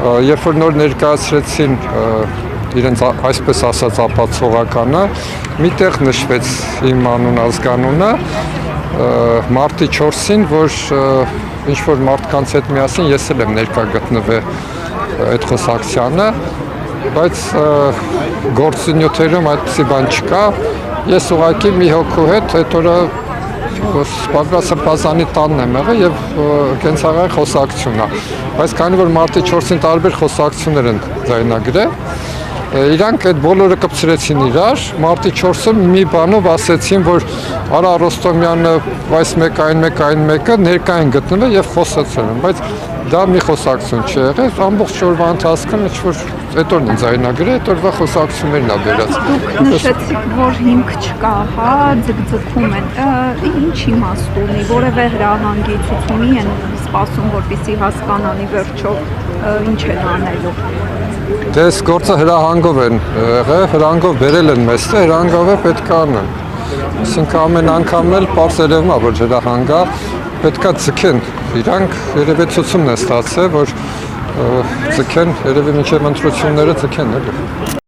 երբ որ նոր ներկայացրեցին իրենց այսպես ասած ապացողականը, միտեղ նշվեց իմ անուն ազգանունը, մարտի 4-ին, որ ինչ-որ մարդկանց հետ միասին ես էլ եմ ներկա գտնվել այդ խոսակցությանը, բայց գործնյութերում այդպիսի բան չկա, ես ուղղակի մի հոգու հետ այդ օրը Սպասանի տանն եմ եղել եւ կենց աղա խոսակցությունն է, բայց քանի որ մարտի 4-ին տարբեր խոսակցություններ են ձայնագրել, իրանք այդ բոլորը կպցրեցին իրար, մարտի 4-ում մի բանով ասեցին, որ Արա Ռոստոմյանը այս այն մեկը ներկա են գտնվել եւ խոսացել են, բայց դա մի խոսակցություն չի եղել, ամբողջ օրվա ընթացքում ինչ-որ այդ օրն են ձայնագրել, այդ օրվա խոսակցություններն ա բերած։ Դուք նշեցիք, որ հիմք չկա, հա, ձգձգում են, ինչ իմաստ ունի, որևէ հրահանգի ցուցումի են սպասում, որպեսզի հասկանան ի վերջո ինչ են անելու։ Դե այս գործը հրահանգով են եղել, հրահանգով բերել են մեզ, հրահանգով է պետք է անեն։ Այսինքն ամեն անգամ էլ պարզ երևում է, որ հրահանգա պետքա ձգեն, իրանք երևի ցուցումն է ստացել, որ ձգեն, երևի մինչև ընտրությունները ձգեն էլի։